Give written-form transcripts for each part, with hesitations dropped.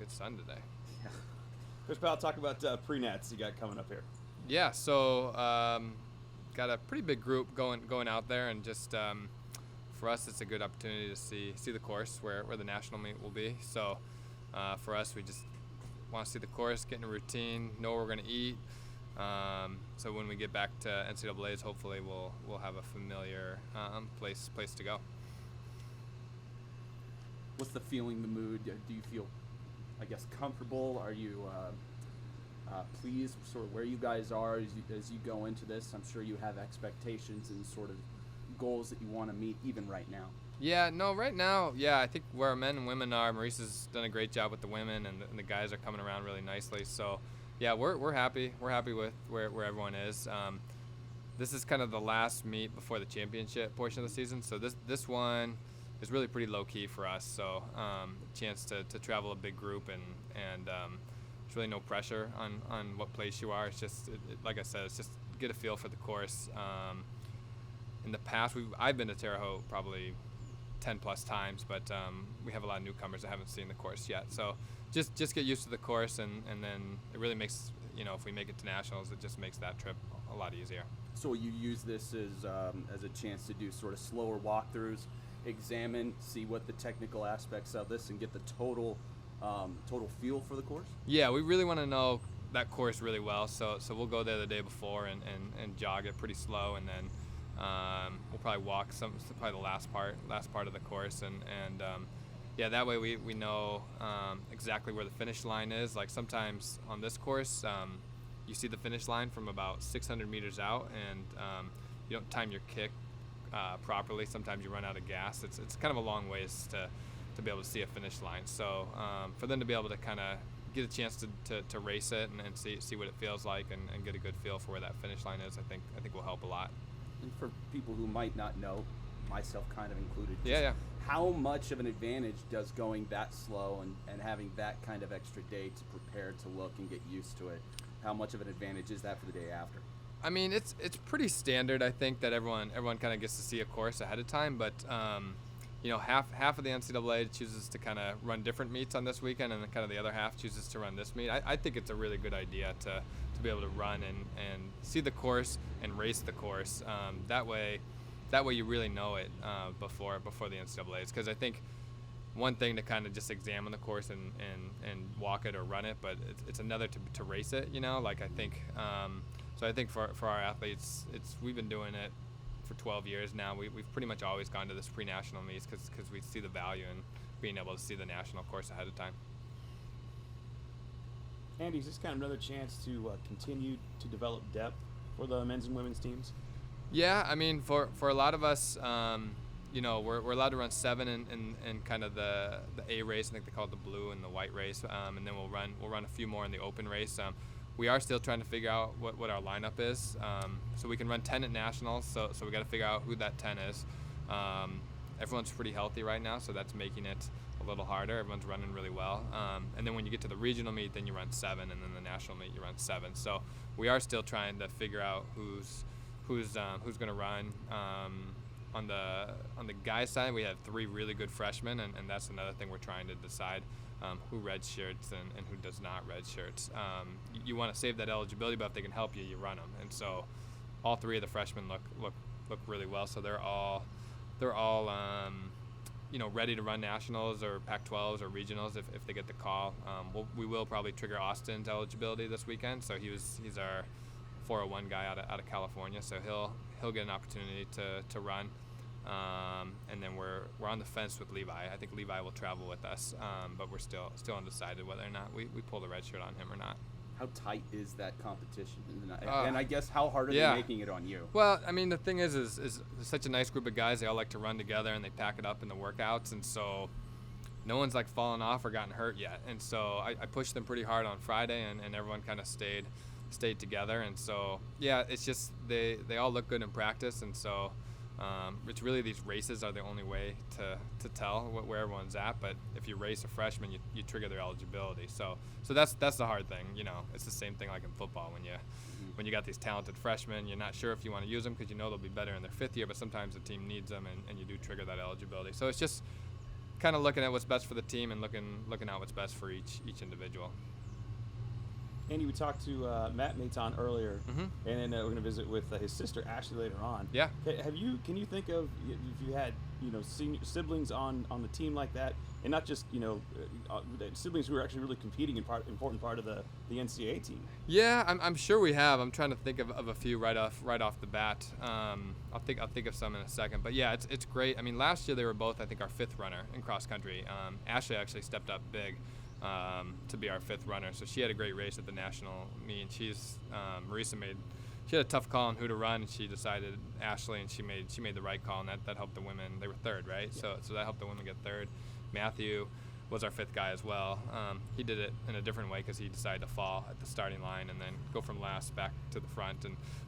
good sun today. Yeah. Coach Powell, talk about pre-nats you got coming up here. Yeah, so got a pretty big group going out there, and just for us, it's a good opportunity to see the course where the national meet will be. So for us, we just want to see the course, get in a routine, know what we're going to eat. So when we get back to NCAA's, hopefully we'll have a familiar place to go. What's the feeling, the mood? Do you feel, I guess, comfortable? Are you pleased with sort of where you guys are as you go into this? I'm sure you have expectations and sort of goals that you want to meet even right now. Yeah, no, right now, I think where our men and women are, Maurice has done a great job with the women, and the guys are coming around really nicely. So, yeah, we're happy. We're happy with where everyone is. This is kind of the last meet before the championship portion of the season. So this one is really pretty low key for us. So chance to travel a big group, and there's really no pressure on what place you are. It's just like I said, it's just get a feel for the course. In the past, I've been to Terre Haute probably 10 plus times, but we have a lot of newcomers that haven't seen the course yet. So just get used to the course, and then it really makes, if we make it to nationals, it just makes that trip a lot easier. So you use this as a chance to do sort of slower walkthroughs, examine, see what the technical aspects of this, and get the total feel for the course? Yeah, we really want to know that course really well. So we'll go there the day before and jog it pretty slow, and then we'll probably walk probably the last part of the course, and that way we know exactly where the finish line is. Like sometimes on this course, you see the finish line from about 600 meters out, and you don't time your kick properly. Sometimes you run out of gas. It's kind of a long ways to be able to see a finish line. So for them to be able to kind of get a chance to race it and see what it feels like, and get a good feel for where that finish line is, I think will help a lot. And for people who might not know, myself kind of included, how much of an advantage does going that slow and having that kind of extra day to prepare, to look and get used to it, how much of an advantage is that for the day after? I mean, it's pretty standard. I think that everyone kind of gets to see a course ahead of time, but half of the NCAA chooses to kind of run different meets on this weekend, and then kind of the other half chooses to run this meet. I think it's a really good idea to be able to run and see the course and race the course. That way you really know it before the NCAA's, because I think one thing to kind of just examine the course and walk it or run it, but it's another to race it. Like I think so. I think for our athletes, we've been doing it for 12 years now. We've pretty much always gone to this pre-national meets because we see the value in being able to see the national course ahead of time. Andy, is this kind of another chance to continue to develop depth for the men's and women's teams? Yeah, I mean, for a lot of us, we're allowed to run 7 in kind of the A race. I think they call it the blue and the white race, and then we'll run a few more in the open race. We are still trying to figure out what our lineup is. So we can run 10 at nationals. So we got to figure out who that 10 is. Everyone's pretty healthy right now, so that's making it a little harder. Everyone's running really well. And then when you get to the regional meet, then you run 7, and then the national meet you run 7. So we are still trying to figure out who's going to run. On the guys' side, we have 3 really good freshmen, and that's another thing we're trying to decide. Who redshirts and who does not redshirts. You want to save that eligibility, but if they can help you, you run them. And so all 3 of the freshmen look really well. So they're all ready to run nationals or Pac-12s or regionals if they get the call. We will probably trigger Austin's eligibility this weekend. So he's our 401 guy out of California. So he'll get an opportunity to run. And then we're on the fence with Levi. I think Levi will travel with us, but we're still undecided whether or not we pull the red shirt on him or not. How tight is that competition? And I guess how hard are they making it on you? Well, I mean, the thing is such a nice group of guys. They all like to run together, and they pack it up in the workouts, and so no one's like fallen off or gotten hurt yet. And so I pushed them pretty hard on Friday, and everyone kind of stayed together. And so it's just they all look good in practice, and so it's really these races are the only way to tell where everyone's at. But if you race a freshman, you trigger their eligibility. So that's the hard thing. It's the same thing like in football when you got these talented freshmen, you're not sure if you want to use them because they'll be better in their 5th year, but sometimes the team needs them, and you do trigger that eligibility. So it's just kind of looking at what's best for the team and looking out what's best for each individual. Andy, we talked to Matt Maton earlier, and then we're going to visit with his sister Ashley later on. Yeah. Can you think of if you had senior siblings on the team like that, and not just siblings who are actually really competing in important part of the NCAA team? Yeah, I'm sure we have. I'm trying to think of a few right off the bat. I'll think of some in a second. But yeah, it's great. I mean, last year they were both, I think, our 5th runner in cross country. Ashley actually stepped up big to be our 5th runner, so she had a great race at the national meet. She's Marisa she had a tough call on who to run, and she decided Ashley, and she made the right call, and that helped the women. They were 3rd, right? Yeah. So that helped the women get 3rd. Matthew was our 5th guy as well. He did it in a different way because he decided to fall at the starting line and then go from last back to the front.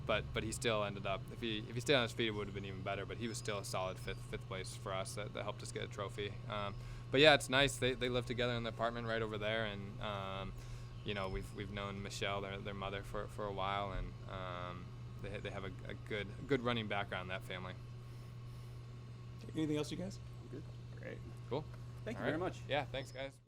But he still ended up, if he stayed on his feet, it would have been even better. But he was still a solid fifth place for us. That helped us get a trophy. But yeah, it's nice. They live together in the apartment right over there, and we've known Michelle, their mother, for a while, and they have a good running background, that family. Anything else, you guys? Good. Great. Cool. Thank you All right. very much. Yeah, thanks, guys.